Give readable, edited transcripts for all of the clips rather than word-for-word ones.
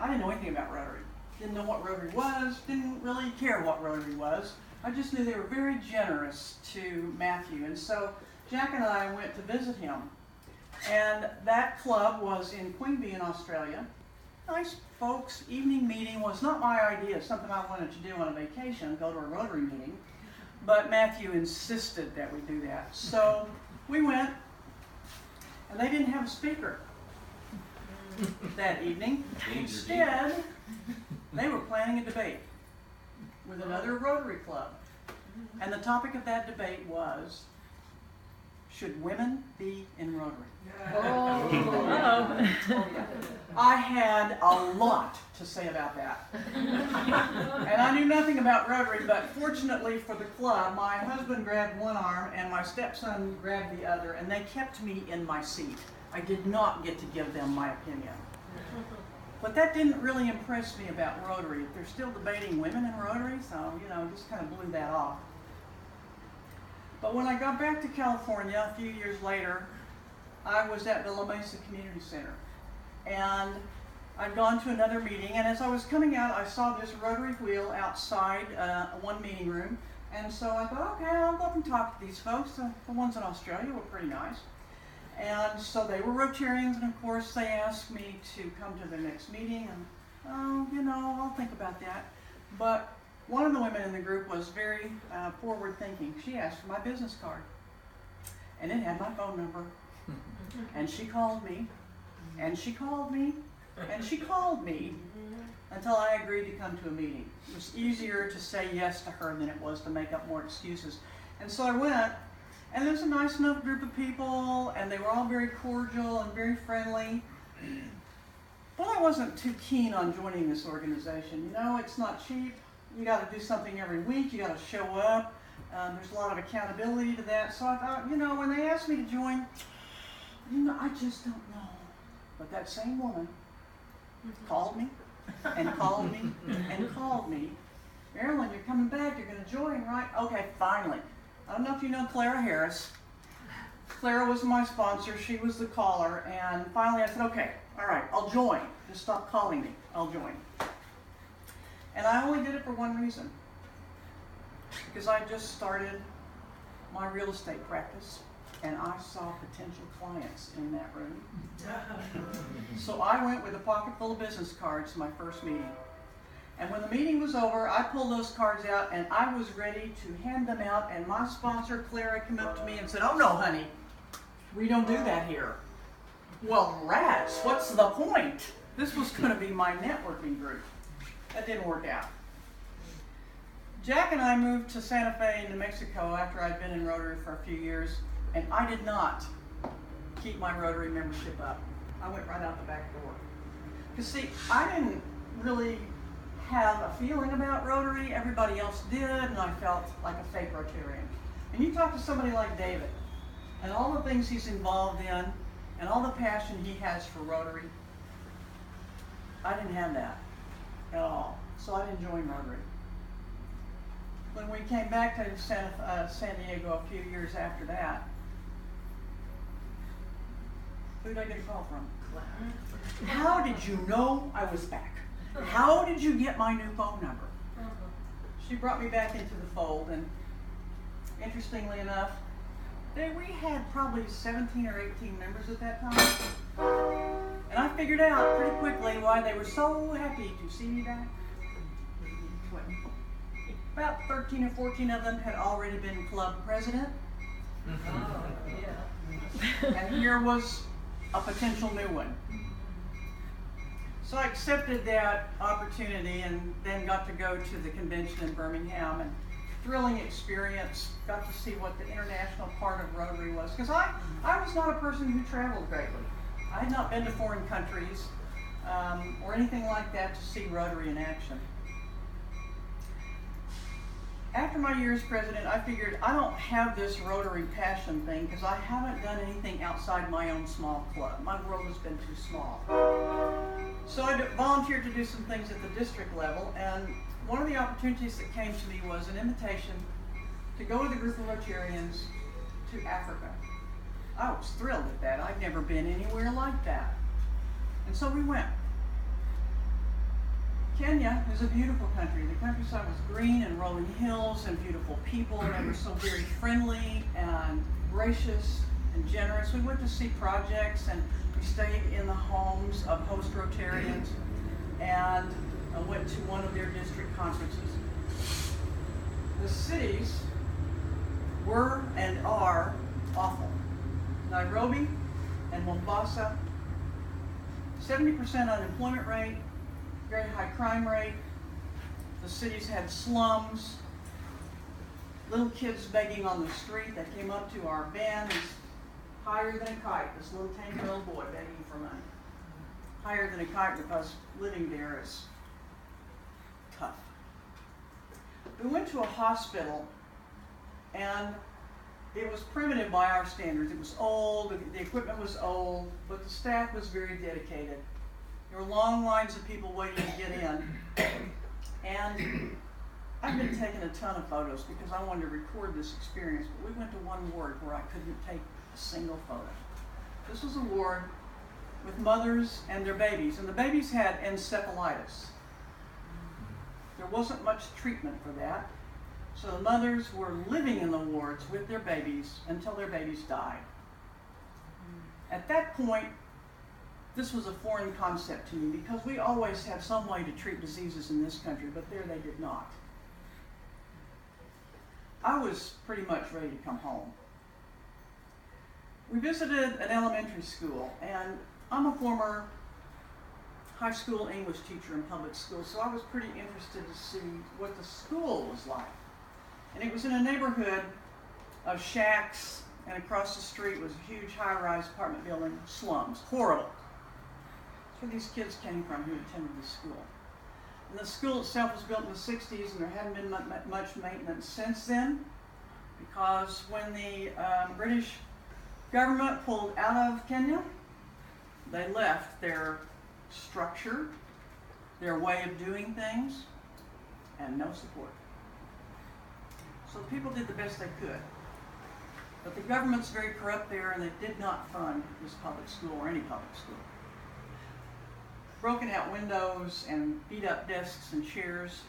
didn't know anything about Rotary. Didn't know what Rotary was, didn't really care what Rotary was. I just knew they were very generous to Matthew. And so Jack and I went to visit him. And that club was in Queanbeyan in Australia. Nice folks, evening meeting was not my idea, something I wanted to do on a vacation, go to a Rotary meeting. But Matthew insisted that we do that. So we went, and they didn't have a speaker that evening. Instead, they were planning a debate with another Rotary club. And the topic of that debate was, should women be in Rotary? Oh. I had a lot to say about that. And I knew nothing about Rotary, but fortunately for the club, my husband grabbed one arm and my stepson grabbed the other, and they kept me in my seat. I did not get to give them my opinion. But that didn't really impress me about Rotary. They're still debating women in Rotary, so, just kind of blew that off. But when I got back to California a few years later, I was at the La Mesa Community Center. And I'd gone to another meeting, and as I was coming out, I saw this Rotary wheel outside one meeting room. And so I thought, okay, I'll go up and talk to these folks. The ones in Australia were pretty nice. And so they were Rotarians, and of course they asked me to come to the next meeting, and I'll think about that. But one of the women in the group was very forward-thinking. She asked for my business card, and it had my phone number. And she called me, and she called me, and she called me until I agreed to come to a meeting. It was easier to say yes to her than it was to make up more excuses. And so I went, and there was a nice enough group of people, and they were all very cordial and very friendly. But I wasn't too keen on joining this organization. It's not cheap. You got to do something every week. You got to show up. There's a lot of accountability to that. So I thought, when they asked me to join, I just don't know. But that same woman called me and called me and called me. Marilyn, you're coming back. You're going to join, right? Okay, finally. I don't know if you know Clara Harris. Clara was my sponsor. She was the caller. And finally I said, okay, all right, I'll join. Just stop calling me. I'll join. And I only did it for one reason. Because I just started my real estate practice, and I saw potential clients in that room. So I went with a pocket full of business cards to my first meeting. And when the meeting was over, I pulled those cards out, and I was ready to hand them out, and my sponsor, Clara, came up to me and said, oh no, honey, we don't do that here. Well, rats, what's the point? This was going to be my networking group. That didn't work out. Jack and I moved to Santa Fe, New Mexico after I'd been in Rotary for a few years, and I did not keep my Rotary membership up. I went right out the back door. Because see, I didn't really have a feeling about Rotary. Everybody else did, and I felt like a fake Rotarian. And you talk to somebody like David, and all the things he's involved in, and all the passion he has for Rotary, I didn't have that at all. So I didn't join Rotary. When we came back to San Diego a few years after that, who did I get a call from? How did you know I was back? How did you get my new phone number? She brought me back into the fold, and interestingly enough, we had probably 17 or 18 members at that time. And I figured out pretty quickly why they were so happy to see me back. About 13 or 14 of them had already been club president. Oh, yeah. And here was a potential new one. So I accepted that opportunity and then got to go to the convention in Birmingham, and thrilling experience. Got to see what the international part of Rotary was, because I was not a person who traveled greatly. I had not been to foreign countries or anything like that to see Rotary in action. After my year as president, I figured I don't have this Rotary passion thing because I haven't done anything outside my own small club. My world has been too small. So I volunteered to do some things at the district level, and one of the opportunities that came to me was an invitation to go with a group of Rotarians to Africa. I was thrilled at that. I'd never been anywhere like that. And so we went. Kenya is a beautiful country. The countryside was green and rolling hills and beautiful people, and they were so very friendly and gracious and generous. We went to see projects, and we stayed in the homes of host Rotarians, and I went to one of their district conferences. The cities were and are awful. Nairobi and Mombasa, 70% unemployment rate, very high crime rate. The cities had slums, little kids begging on the street. They came up to our van, he's higher than a kite, this little 10-year-old boy begging for money. Higher than a kite because living there is tough. We went to a hospital, and it was primitive by our standards. It was old, the equipment was old, but the staff was very dedicated. There were long lines of people waiting to get in. And I've been taking a ton of photos because I wanted to record this experience, but we went to one ward where I couldn't take a single photo. This was a ward with mothers and their babies, and the babies had encephalitis. There wasn't much treatment for that, so the mothers were living in the wards with their babies until their babies died. At that point, this was a foreign concept to me because we always had some way to treat diseases in this country, but there they did not. I was pretty much ready to come home. We visited an elementary school, and I'm a former high school English teacher in public schools, so I was pretty interested to see what the school was like. And it was in a neighborhood of shacks, and across the street was a huge high-rise apartment building, slums, horrible. That's where these kids came from who attended the school. And the school itself was built in the 60s, and there hadn't been much maintenance since then, because when the British government pulled out of Kenya, they left their structure, their way of doing things, and no support. So people did the best they could. But the government's very corrupt there, and they did not fund this public school or any public school. Broken out windows and beat up desks and chairs.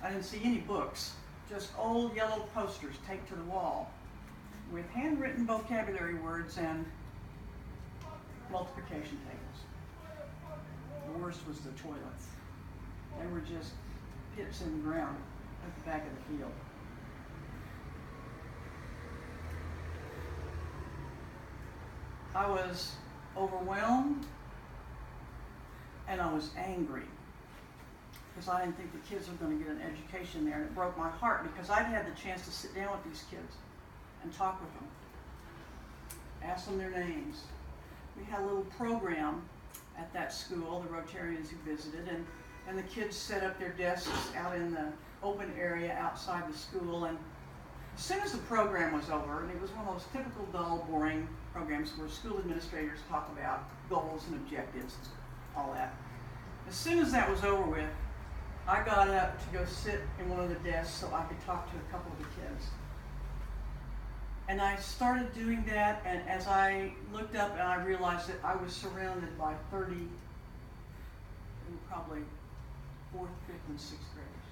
I didn't see any books, just old yellow posters taped to the wall with handwritten vocabulary words and multiplication tables. The worst was the toilets. They were just pits in the ground at the back of the field. I was overwhelmed, and I was angry because I didn't think the kids were going to get an education there, and it broke my heart because I'd had the chance to sit down with these kids and talk with them, ask them their names. We had a little program at that school, the Rotarians who visited, and the kids set up their desks out in the open area outside the school, and as soon as the program was over, and it was one of those typical dull, boring programs where school administrators talk about goals and objectives, all that. As soon as that was over with, I got up to go sit in one of the desks so I could talk to a couple of the kids. And I started doing that, and as I looked up and I realized that I was surrounded by 30, probably 4th, 5th, and 6th graders.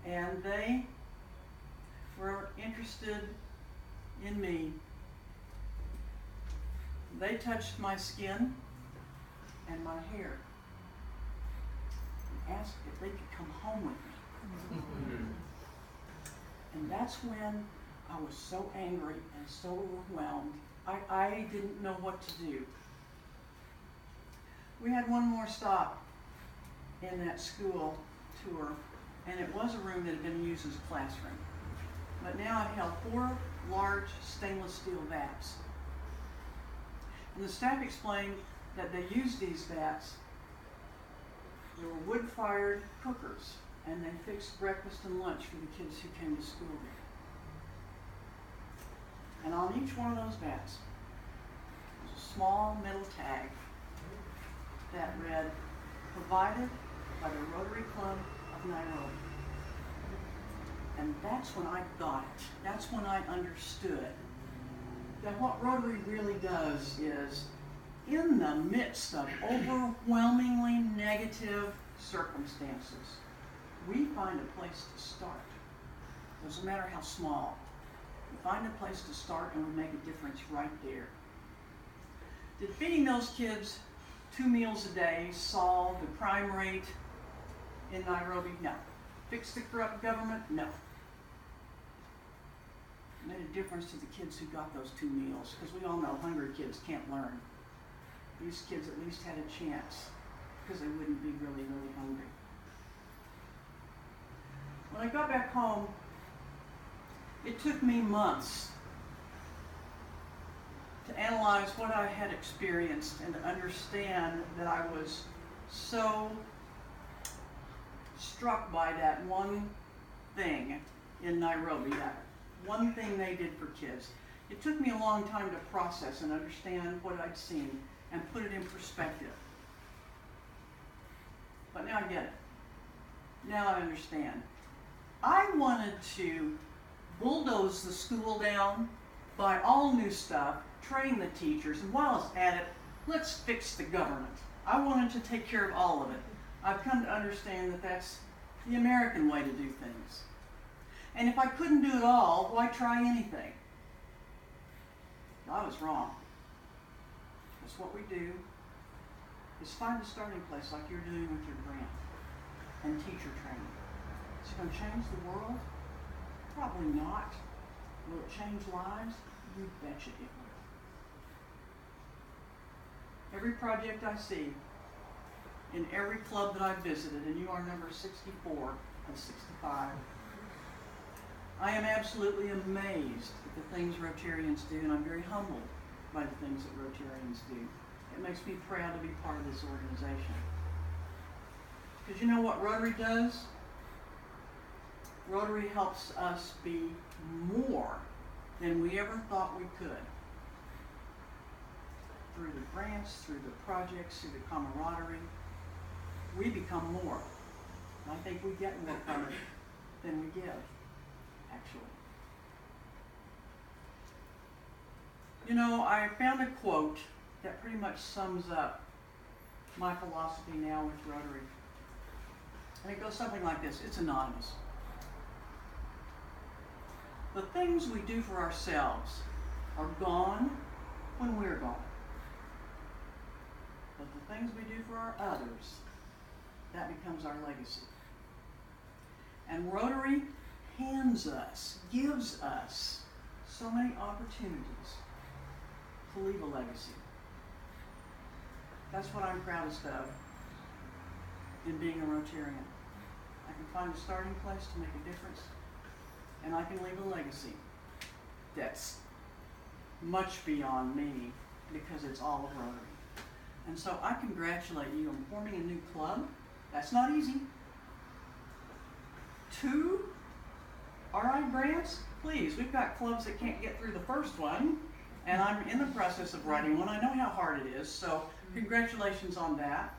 And they were interested in me. They touched my skin and my hair and asked if they could come home with me. And that's when I was so angry and so overwhelmed. I didn't know what to do. We had one more stop in that school tour, and it was a room that had been used as a classroom. But now it held 4 large stainless steel vats. And the staff explained that they used these vats. They were wood-fired cookers, and they fixed breakfast and lunch for the kids who came to school there. And on each one of those vats was a small metal tag that read, "Provided by the Rotary Club of Nairobi." And that's when I got it. That's when I understood that what Rotary really does is in the midst of overwhelmingly negative circumstances, we find a place to start. Doesn't matter how small. We find a place to start and we make a difference right there. Did feeding those kids 2 meals a day solve the crime rate in Nairobi? No. Fix the corrupt government? No. It made a difference to the kids who got those 2 meals, because we all know hungry kids can't learn. These kids at least had a chance, because they wouldn't be really, really hungry. When I got back home, it took me months to analyze what I had experienced and to understand that I was so struck by that one thing in Nairobi, that one thing they did for kids. It took me a long time to process and understand what I'd seen and put it in perspective. But now I get it. Now I understand. I wanted to bulldoze the school down, buy all new stuff, train the teachers, and while it's at it, let's fix the government. I wanted to take care of all of it. I've come to understand that that's the American way to do things. And if I couldn't do it all, why try anything? I was wrong. That's what we do, is find a starting place like you're doing with your grant and teacher training. Is it going to change the world? Probably not. Will it change lives? You betcha it will. Every project I see, in every club that I've visited, and you are number 64 of 65, I am absolutely amazed at the things Rotarians do, and I'm very humbled by the things that Rotarians do. It makes me proud to be part of this organization. Because you know what Rotary does? Rotary helps us be more than we ever thought we could. Through the grants, through the projects, through the camaraderie, we become more. And I think we get more from it than we give, actually. You know, I found a quote that pretty much sums up my philosophy now with Rotary. And it goes something like this. It's anonymous. The things we do for ourselves are gone when we're gone. But the things we do for our others, that becomes our legacy. And Rotary hands us, gives us so many opportunities to leave a legacy. That's what I'm proudest of in being a Rotarian. I can find a starting place to make a difference, and I can leave a legacy that's much beyond me, because it's all of Rotary. And so I congratulate you on forming a new club. That's not easy. 2 RI grants? Please, we've got clubs that can't get through the first one, and I'm in the process of writing one. I know how hard it is, so congratulations on that.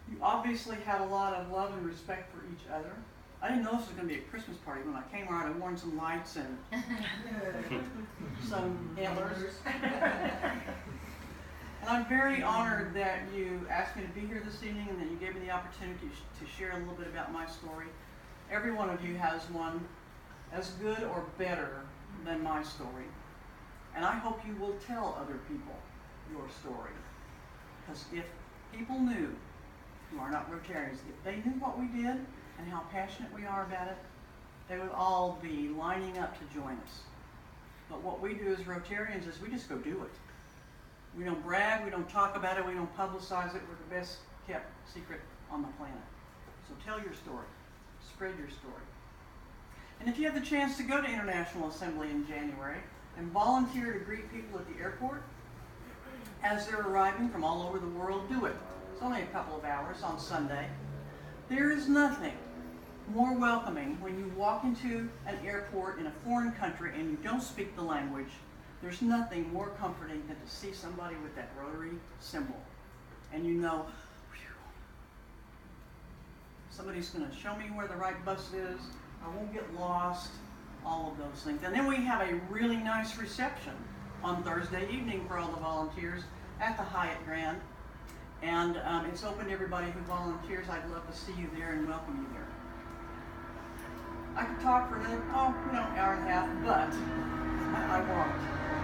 You obviously have a lot of love and respect for each other. I didn't know this was going to be a Christmas party. When I came around, I worn some lights and some antlers. And I'm very honored that you asked me to be here this evening and that you gave me the opportunity to share a little bit about my story. Every one of you has one as good or better than my story. And I hope you will tell other people your story. Because if people knew, who are not Rotarians, if they knew what we did and how passionate we are about it, they would all be lining up to join us. But what we do as Rotarians is we just go do it. We don't brag, we don't talk about it, we don't publicize it. We're the best kept secret on the planet. So tell your story, spread your story. And if you have the chance to go to International Assembly in January and volunteer to greet people at the airport as they're arriving from all over the world, do it. It's only a couple of hours on Sunday. There is nothing more welcoming when you walk into an airport in a foreign country and you don't speak the language. There's nothing more comforting than to see somebody with that Rotary symbol. And you know, whew, somebody's going to show me where the right bus is, I won't get lost, all of those things. And then we have a really nice reception on Thursday evening for all the volunteers at the Hyatt Grand. And it's open to everybody who volunteers. I'd love to see you there and welcome you there. I could talk for another, hour and a half, but I won't.